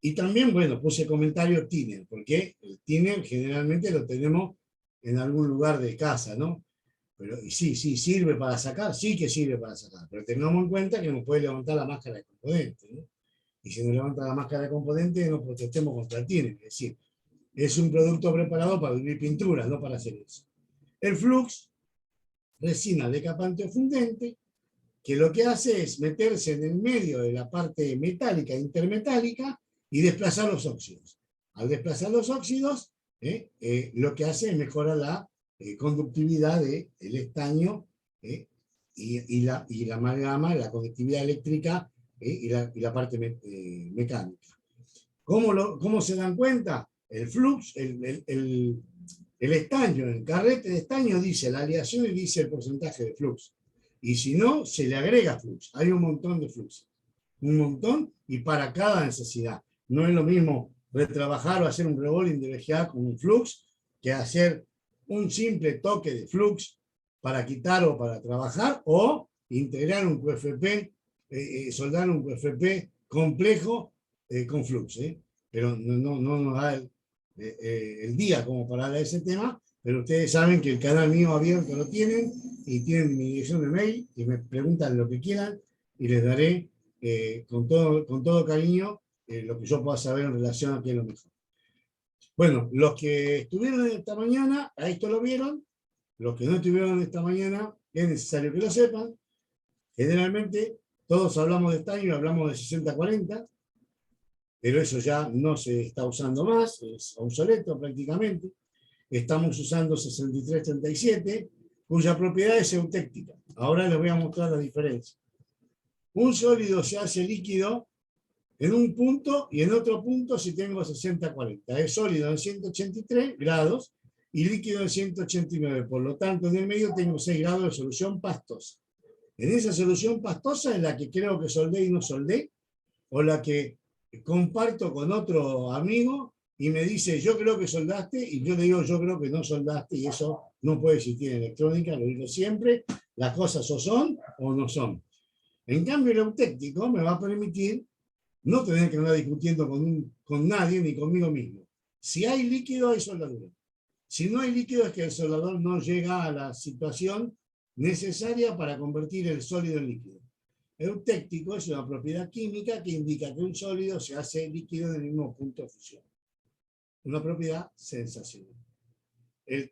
Y también, bueno, puse comentario thinner, porque el thinner generalmente lo tenemos en algún lugar de casa, ¿no? Pero y sí, sirve para sacar, sí que sirve para sacar, pero tengamos en cuenta que nos puede levantar la máscara de componente, ¿no? Y si nos levanta la máscara de componente, no protestemos contra el thinner, es decir, es un producto preparado para diluir pintura, no para hacer eso. El flux, resina decapante o fundente, que lo que hace es meterse en el medio de la parte metálica e intermetálica y desplazar los óxidos. Al desplazar los óxidos, lo que hace es mejorar la conductividad del estaño y la amalgama, la conductividad eléctrica y la parte mecánica. ¿Cómo se dan cuenta? El flux, el estaño, el carrete de estaño dice la aleación y dice el porcentaje de flux. Y si no, se le agrega flux. Hay un montón de flux. Un montón y para cada necesidad. No es lo mismo retrabajar o hacer un revolving de VGA con un flux que hacer un simple toque de flux para quitar o para trabajar o integrar un QFP, soldar un QFP complejo con flux. Pero no nos da el día como para hablar de ese tema, pero ustedes saben que el canal mío abierto lo tienen y tienen mi dirección de mail y me preguntan lo que quieran y les daré con todo cariño lo que yo pueda saber en relación a qué es lo mejor. Bueno, los que estuvieron esta mañana, a esto lo vieron. Los que no estuvieron esta mañana, es necesario que lo sepan. Generalmente, todos hablamos de estaño y hablamos de 60-40, pero eso ya no se está usando más, es obsoleto prácticamente. Estamos usando 63-37, cuya propiedad es eutéctica. Ahora les voy a mostrar la diferencia. Un sólido se hace líquido en un punto y en otro punto si tengo 60-40. Es sólido en 183 grados y líquido en 189. Por lo tanto, en el medio tengo 6 grados de solución pastosa. En esa solución pastosa es la que creo que soldé y no soldé, o la que comparto con otro amigo y me dice, yo creo que soldaste, y yo le digo, yo creo que no soldaste, y eso no puede existir en electrónica, lo digo siempre, las cosas o son o no son. En cambio, el eutéctico me va a permitir no tener que andar discutiendo con nadie ni conmigo mismo. Si hay líquido, hay soldadura. Si no hay líquido, es que el soldador no llega a la situación necesaria para convertir el sólido en líquido. Eutéctico es una propiedad química que indica que un sólido se hace líquido en el mismo punto de fusión. Una propiedad sensacional. El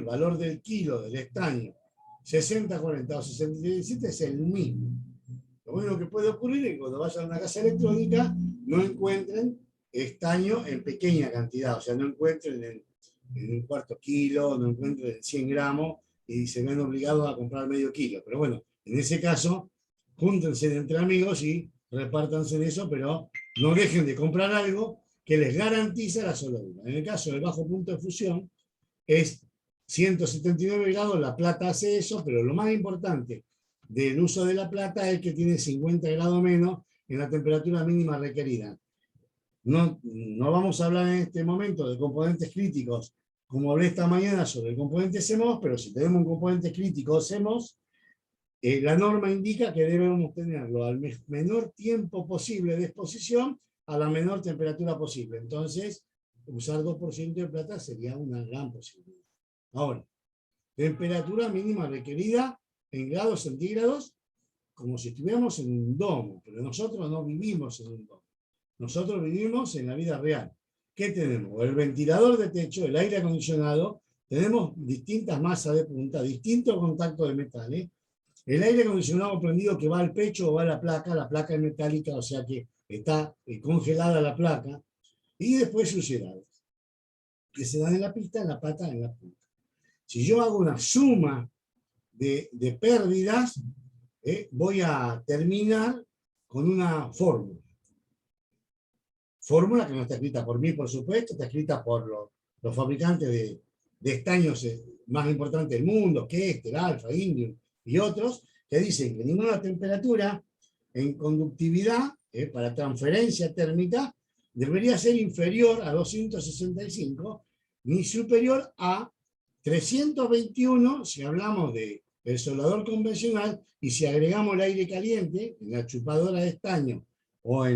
valor del kilo del estaño, 60-40 o 67 es el mismo. Lo único que puede ocurrir es que cuando vayan a una casa electrónica no encuentren estaño en pequeña cantidad, o sea, no encuentren en un cuarto kilo, no encuentren en 100 gramos y se ven obligados a comprar medio kilo. Pero bueno, en ese caso, júntense entre amigos y repártanse en eso, pero no dejen de comprar algo que les garantiza la soldadura. En el caso del bajo punto de fusión, es 179 grados, la plata hace eso, pero lo más importante del uso de la plata es que tiene 50 grados menos en la temperatura mínima requerida. No vamos a hablar en este momento de componentes críticos, como hablé esta mañana sobre el componente CMOS, pero si tenemos un componente crítico CMOS, la norma indica que debemos tenerlo al menor tiempo posible de exposición a la menor temperatura posible. Entonces, usar 2% de plata sería una gran posibilidad. Ahora, temperatura mínima requerida en grados centígrados, como si estuviéramos en un domo, pero nosotros no vivimos en un domo. Nosotros vivimos en la vida real. ¿Qué tenemos? El ventilador de techo, el aire acondicionado, tenemos distintas masas de punta, distintos contactos de metales. El aire acondicionado prendido que va al pecho o va a la placa es metálica, o sea que está congelada la placa, y después suciedades, que se dan en la pista, en la pata, en la punta. Si yo hago una suma de pérdidas, voy a terminar con una fórmula. Fórmula que no está escrita por mí, por supuesto, está escrita por los fabricantes de estaños más importantes del mundo, Kestrel, Alfa, Indium y otros, que dicen que ninguna temperatura en conductividad para transferencia térmica debería ser inferior a 265 ni superior a 321 si hablamos del soldador convencional, y si agregamos el aire caliente en la chupadora de estaño o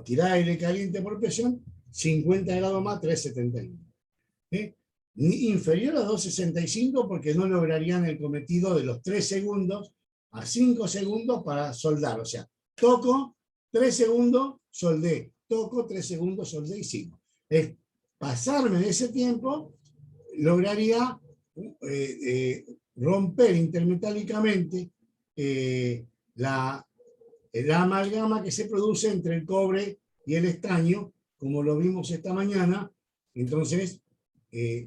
tirar aire caliente por presión, 50 grados más, 371. Inferior a 265 porque no lograrían el cometido de los 3 segundos a 5 segundos para soldar. O sea, toco 3 segundos, soldé, toco 3 segundos, soldé y sigo. Es pasarme de ese tiempo, lograría romper intermetálicamente la amalgama que se produce entre el cobre y el estaño, como lo vimos esta mañana. Entonces,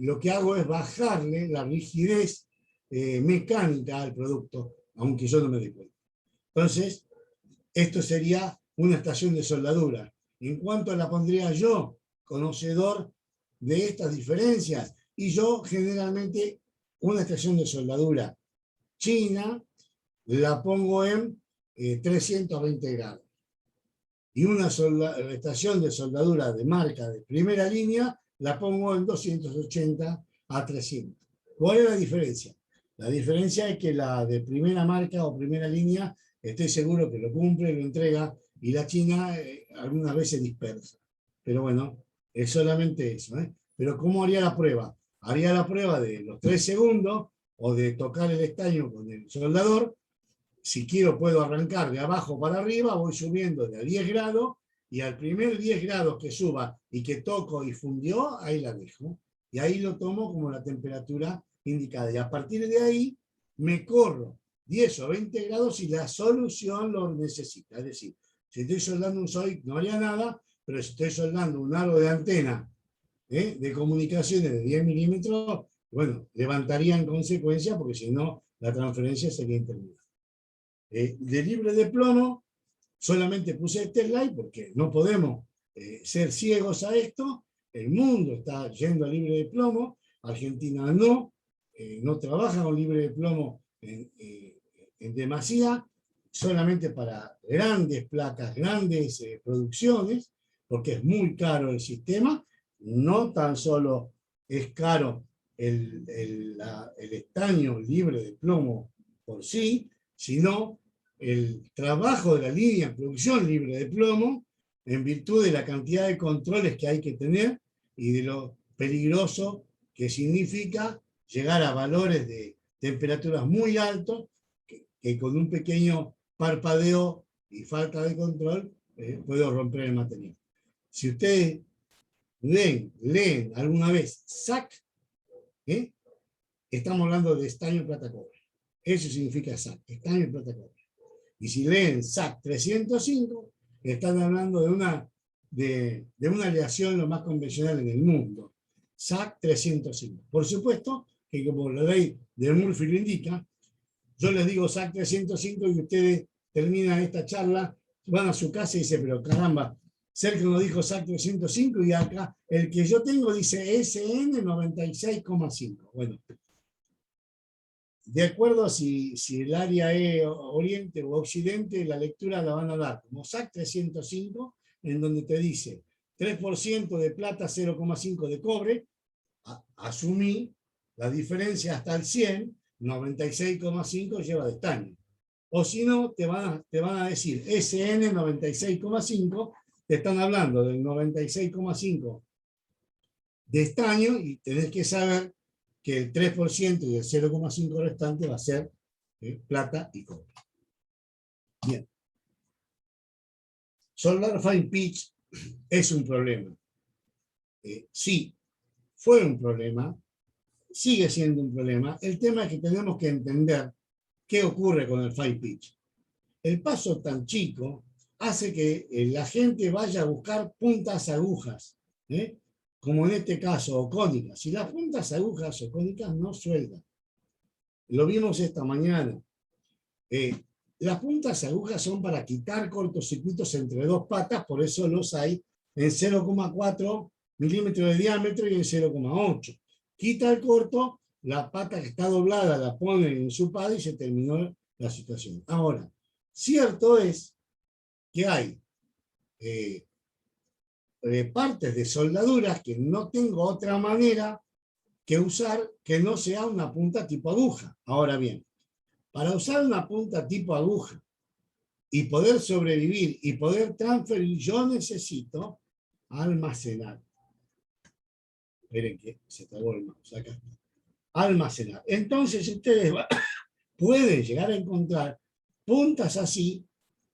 lo que hago es bajarle la rigidez mecánica al producto, aunque yo no me dé cuenta. Entonces, esto sería una estación de soldadura. En cuanto la pondría yo, conocedor de estas diferencias, y yo generalmente una estación de soldadura china la pongo en 320 grados. Y una estación de soldadura de marca de primera línea la pongo en 280 a 300. ¿Cuál es la diferencia? La diferencia es que la de primera marca o primera línea, estoy seguro que lo cumple, lo entrega, y la china algunas veces dispersa. Pero bueno, es solamente eso. Pero ¿cómo haría la prueba? Haría la prueba de los 3 segundos o de tocar el estaño con el soldador. Si quiero puedo arrancar de abajo para arriba, voy subiendo de a 10 grados, y al primer 10 grados que suba y que toco y fundió, ahí la dejo. Y ahí lo tomo como la temperatura indicada. Y a partir de ahí me corro 10 o 20 grados si la solución lo necesita. Es decir, si estoy soldando un SOIC no haría nada, pero si estoy soldando un aro de antena de comunicaciones de 10 milímetros, bueno, levantaría en consecuencia, porque si no, la transferencia sería intermitente. De libre de plomo, solamente puse este slide porque no podemos ser ciegos a esto. El mundo está yendo a libre de plomo, Argentina no trabaja con libre de plomo en demasía, solamente para grandes placas, grandes producciones, porque es muy caro el sistema. No tan solo es caro el estaño libre de plomo por sí, sino el trabajo de la línea de producción libre de plomo, en virtud de la cantidad de controles que hay que tener y de lo peligroso que significa llegar a valores de temperaturas muy altos que con un pequeño parpadeo y falta de control puedo romper el material. Si ustedes leen alguna vez SAC, estamos hablando de estaño plata cobre. Eso significa SAC, estaño plata cobre. Y si leen SAC 305, están hablando de una aleación lo más convencional en el mundo. SAC 305. Por supuesto que como la ley de Murphy lo indica, yo les digo SAC 305 y ustedes terminan esta charla, van a su casa y dicen, pero caramba, Sergio nos dijo SAC 305 y acá el que yo tengo dice SN 96,5. Bueno, de acuerdo a si el área es oriente o occidente, la lectura la van a dar como SAC 305, en donde te dice 3% de plata, 0,5 de cobre, asumí la diferencia hasta el 100, 96,5 lleva de estaño. O si no, te van a decir SN 96,5, te están hablando del 96,5 de estaño y tenés que saber que el 3% y el 0,5 restante va a ser plata y cobre. Bien. Soldar fine pitch es un problema. Sí, fue un problema, sigue siendo un problema. El tema es que tenemos que entender qué ocurre con el fine pitch. El paso tan chico hace que la gente vaya a buscar puntas agujas, como en este caso, o cónicas. Y las puntas agujas o cónicas no sueldan. Lo vimos esta mañana. Las puntas agujas son para quitar cortocircuitos entre dos patas, por eso los hay en 0,4 milímetros de diámetro y en 0,8. Quita el corto, la pata que está doblada la ponen en su pad y se terminó la situación. Ahora, cierto es que hay partes de soldaduras que no tengo otra manera que usar que no sea una punta tipo aguja. Ahora bien, para usar una punta tipo aguja y poder sobrevivir y poder transferir, yo necesito almacenar. Esperen que se trabó el mouse, acá está. Almacenar. Entonces ustedes pueden llegar a encontrar puntas así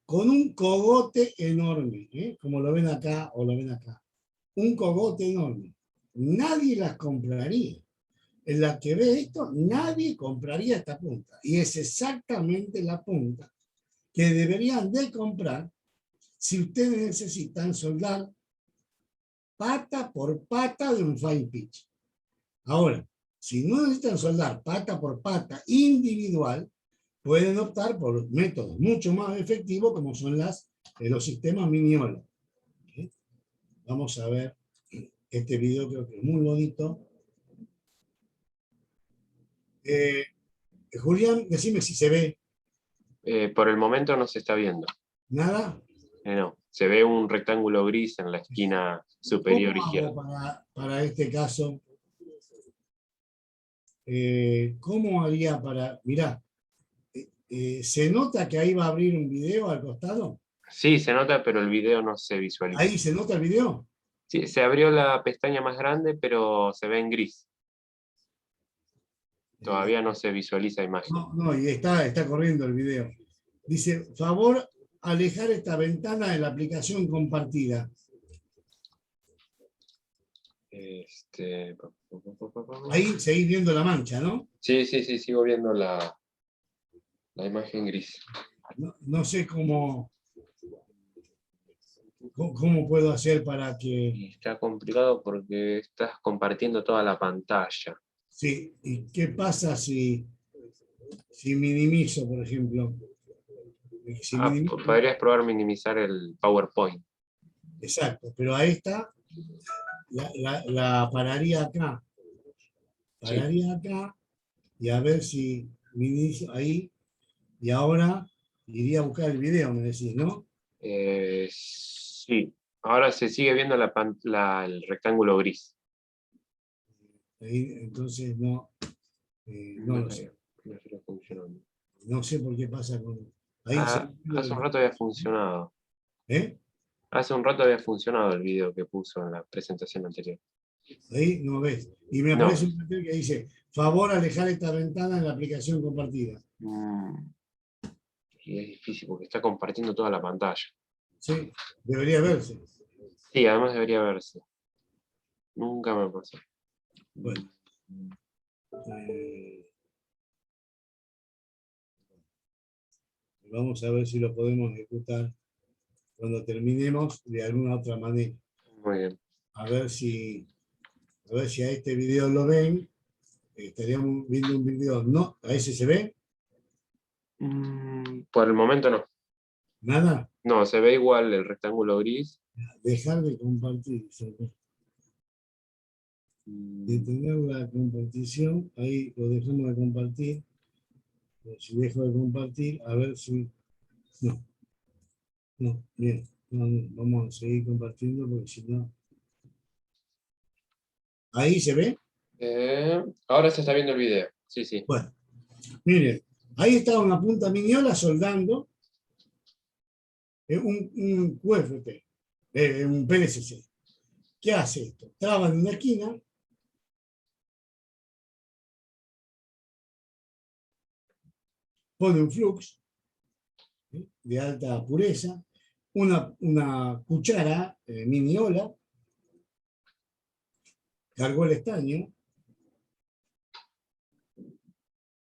con un cogote enorme, como lo ven acá o lo ven acá. Un cogote enorme. Nadie las compraría. En la que ve esto, nadie compraría esta punta. Y es exactamente la punta que deberían de comprar si ustedes necesitan soldar pata por pata de un fine pitch. Ahora, si no necesitan soldar pata por pata individual, pueden optar por métodos mucho más efectivos como son los sistemas Miniolo. Vamos a ver este video, creo que es muy bonito. Julián, decime si se ve. Por el momento no se está viendo. ¿Nada? No, se ve un rectángulo gris en la esquina superior ¿Cómo izquierda. hago para este caso? ¿Cómo haría para...? Mirá, ¿se nota que ahí va a abrir un video al costado? Sí, se nota, pero el video no se visualiza. ¿Ahí se nota el video? Sí, se abrió la pestaña más grande, pero se ve en gris. Todavía no se visualiza imagen. No, y está corriendo el video. Dice, favor, alejar esta ventana de la aplicación compartida. Ahí seguís viendo la mancha, ¿no? Sí, sigo viendo la imagen gris. No sé cómo puedo hacer para que... Está complicado porque estás compartiendo toda la pantalla. Sí, ¿y qué pasa si minimizo, por ejemplo? Podrías probar minimizar el PowerPoint. Exacto, pero a esta la pararía acá. Pararía acá y a ver si minimizo ahí. Y ahora iría a buscar el video, me decís, ¿no? Sí, Ahora se sigue viendo el rectángulo gris. Ahí, entonces no, no lo sé. No está funcionando. No sé por qué pasa con... Ahí Hace un rato había funcionado. ¿Eh? Hace un rato había funcionado el video que puso en la presentación anterior. Ahí no ves. Y me No. aparece un cartel que dice, favor alejar esta ventana en la aplicación compartida. Y es difícil porque está compartiendo toda la pantalla. Sí, debería verse. Sí, además debería verse. Nunca me pasó. Bueno. Vamos a ver si lo podemos ejecutar cuando terminemos de alguna otra manera. Muy bien. A ver si a este video lo ven. Estaríamos viendo un video. No, a ese se ve. Por el momento no. Nada. No, se ve igual el rectángulo gris. Dejar de compartir. Detener la compartición. Ahí lo dejamos de compartir. Si dejo de compartir, a ver si... No. No, bien. No, vamos a seguir compartiendo porque si no... ¿Ahí se ve? Ahora se está viendo el video. Sí, sí. Bueno, miren. Ahí está una punta miniola soldando un QFP, un PLCC. ¿Qué hace esto? Traba en una esquina, pone un flux de alta pureza, una cuchara miniola, cargó el estaño,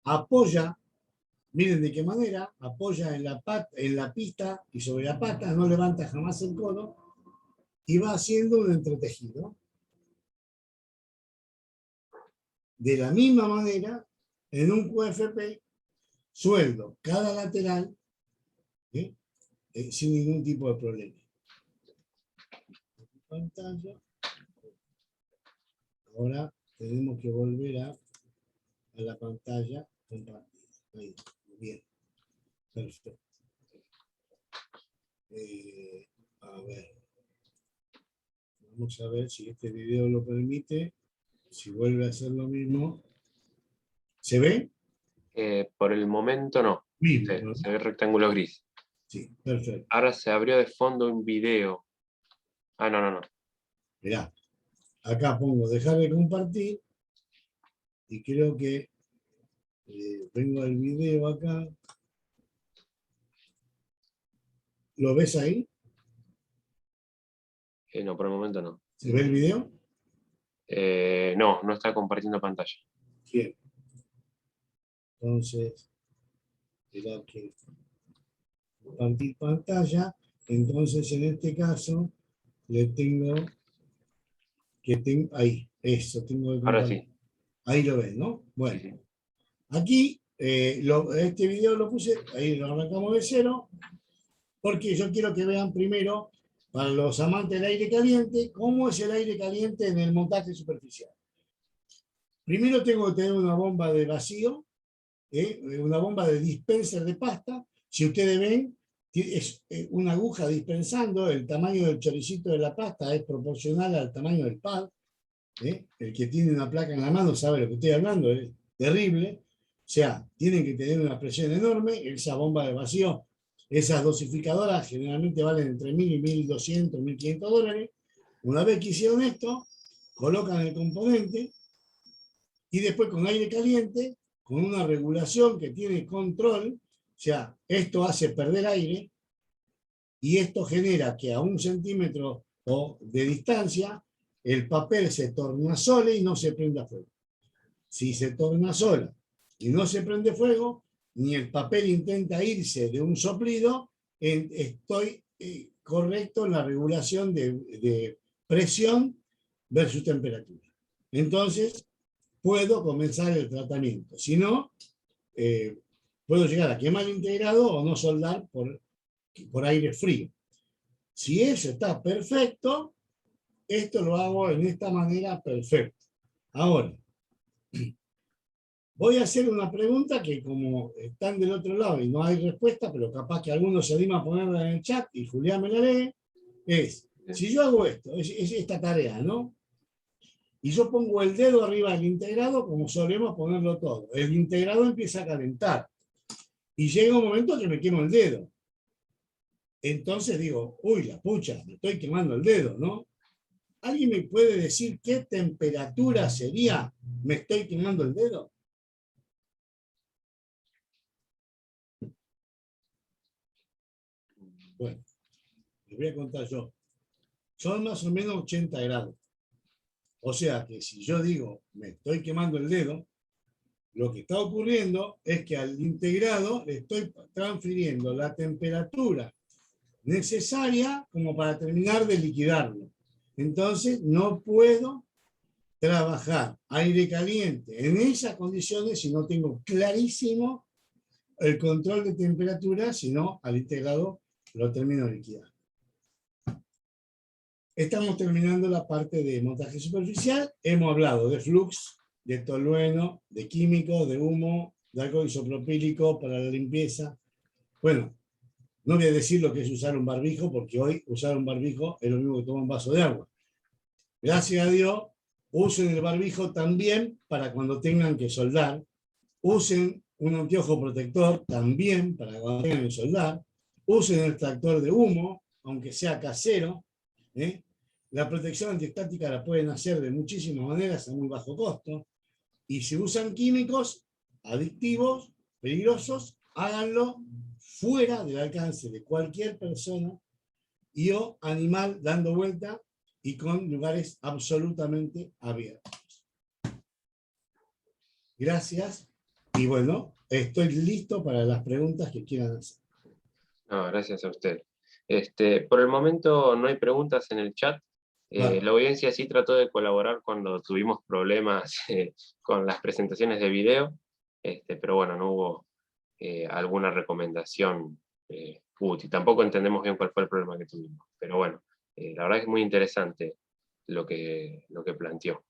apoya, miren de qué manera, apoya en la pista y sobre la pata, no levanta jamás el codo, y va haciendo un entretejido. De la misma manera, en un QFP, sueldo cada lateral sin ningún tipo de problema. Pantalla. Ahora tenemos que volver a la pantalla compartida. Ahí, bien. Perfecto. A ver. Vamos a ver si este video lo permite. Si vuelve a hacer lo mismo. ¿Se ve? Por el momento no. Mismo, Sí, ¿no? se ve el rectángulo gris. Sí, perfecto. Ahora se abrió de fondo un video. Ah, no. Mirá, acá pongo dejar de compartir y creo que vengo al video acá. ¿Lo ves ahí? No, por el momento no. ¿Se ve el video? No está compartiendo pantalla. Bien. Entonces, será que compartir pantalla. Entonces, en este caso, le tengo que ahí, eso, tengo que Ahora compartir. sí. Ahí lo ves, ¿no? Bueno, Sí. aquí este video lo puse, ahí lo arrancamos de cero, porque yo quiero que vean primero, para los amantes del aire caliente, cómo es el aire caliente en el montaje superficial. Primero tengo que tener una bomba de vacío, una bomba de dispenser de pasta. Si ustedes ven, es una aguja dispensando, el tamaño del choricito de la pasta es proporcional al tamaño del pad. El que tiene una placa en la mano sabe lo que estoy hablando, es terrible. O sea, tienen que tener una presión enorme. Esa bomba de vacío, esas dosificadoras generalmente valen entre 1.000 y 1.200, 1.500 dólares. Una vez que hicieron esto, colocan el componente y después con aire caliente, con una regulación que tiene control, o sea, esto hace perder aire y esto genera que a 1 centímetro de distancia el papel se tornasole y no se prenda fuego. Si se tornasola y no se prende fuego, ni el papel intenta irse de un soplido, estoy correcto en la regulación de presión versus temperatura. Entonces, puedo comenzar el tratamiento. Si no, puedo llegar a quemar integrado o no soldar por aire frío. Si eso está perfecto, esto lo hago en esta manera perfecta. Ahora, voy a hacer una pregunta que como están del otro lado y no hay respuesta, pero capaz que alguno se anima a ponerla en el chat y Julián me la lee, es, Si yo hago esto, es esta tarea, ¿no? Y yo pongo el dedo arriba del integrado, como solemos ponerlo todo. El integrado empieza a calentar. Y llega un momento que me quemo el dedo. Entonces digo, uy, la pucha, me estoy quemando el dedo, ¿no? ¿Alguien me puede decir qué temperatura sería me estoy quemando el dedo? Bueno, les voy a contar yo. Son más o menos 80 grados. O sea que si yo digo, me estoy quemando el dedo, lo que está ocurriendo es que al integrado le estoy transfiriendo la temperatura necesaria como para terminar de liquidarlo. Entonces no puedo trabajar aire caliente en esas condiciones si no tengo clarísimo el control de temperatura, si no al integrado lo termino de liquidar. Estamos terminando la parte de montaje superficial. Hemos hablado de flux, de tolueno, de químicos, de humo, de alcohol isopropílico para la limpieza. Bueno, no voy a decir lo que es usar un barbijo, porque hoy usar un barbijo es lo mismo que tomar un vaso de agua. Gracias a Dios, usen el barbijo también para cuando tengan que soldar. Usen un anteojo protector también para cuando tengan que soldar. Usen el extractor de humo, aunque sea casero. La protección antiestática la pueden hacer de muchísimas maneras a muy bajo costo. Y si usan químicos adictivos, peligrosos, háganlo fuera del alcance de cualquier persona y o animal dando vuelta y con lugares absolutamente abiertos. Gracias. Y bueno, estoy listo para las preguntas que quieran hacer. No, gracias a usted. Por el momento no hay preguntas en el chat. Claro. La audiencia sí trató de colaborar cuando tuvimos problemas con las presentaciones de video, pero bueno, no hubo alguna recomendación útil. Tampoco entendemos bien cuál fue el problema que tuvimos, pero bueno, la verdad es muy interesante lo que planteó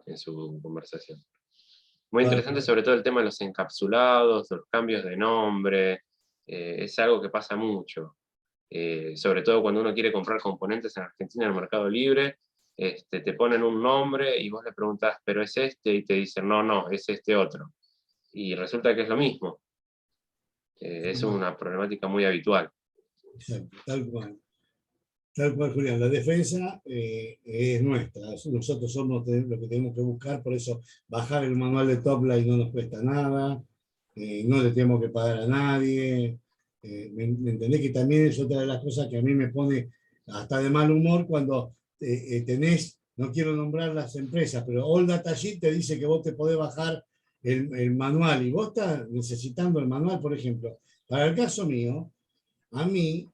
en su conversación. Muy interesante sobre todo el tema de los encapsulados, de los cambios de nombre, es algo que pasa mucho. Sobre todo cuando uno quiere comprar componentes en Argentina en el Mercado Libre, te ponen un nombre y vos le preguntás, ¿pero es este? Y te dicen, no, no, es este otro. Y resulta que es lo mismo. Es una problemática muy habitual. Exacto, tal cual. Tal cual, Julián. La defensa es nuestra. Nosotros somos lo que tenemos que buscar, por eso bajar el manual de Topline no nos cuesta nada, no le tenemos que pagar a nadie. ¿Me entendés? Que también es otra de las cosas que a mí me pone hasta de mal humor cuando tenés, no quiero nombrar las empresas, pero All Data Sheet te dice que vos te podés bajar el manual y vos estás necesitando el manual, por ejemplo. Para el caso mío, a mí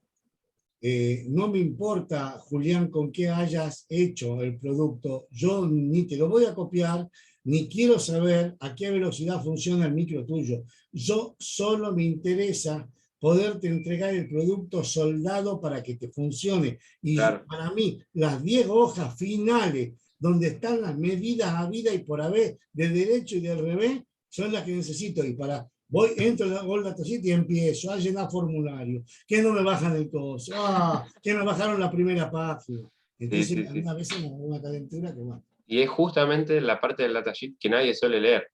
no me importa, Julián, con qué hayas hecho el producto, yo ni te lo voy a copiar, ni quiero saber a qué velocidad funciona el micro tuyo. Yo solo me interesa poderte entregar el producto soldado para que te funcione. Y claro. Para mí, las 10 hojas finales, donde están las medidas a vida y por haber del derecho y del revés, son las que necesito. Y entro en la All Data Sheet y empiezo a llenar formulario. Que no me bajan el coso. Que me bajaron la primera página. Entonces, Sí, sí, a veces me da una calentura que bueno. Y es justamente la parte del datasheet que nadie suele leer,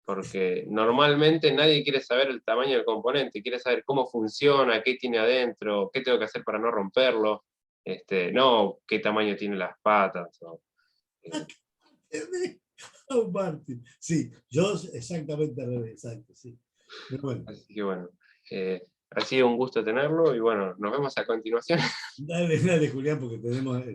porque normalmente nadie quiere saber el tamaño del componente, quiere saber cómo funciona, qué tiene adentro, qué tengo que hacer para no romperlo, no qué tamaño tiene las patas. Martín. Sí, yo exactamente al revés, exacto, sí. Pero bueno. Así que bueno, ha sido un gusto tenerlo y bueno, nos vemos a continuación. Dale, Julián, porque tenemos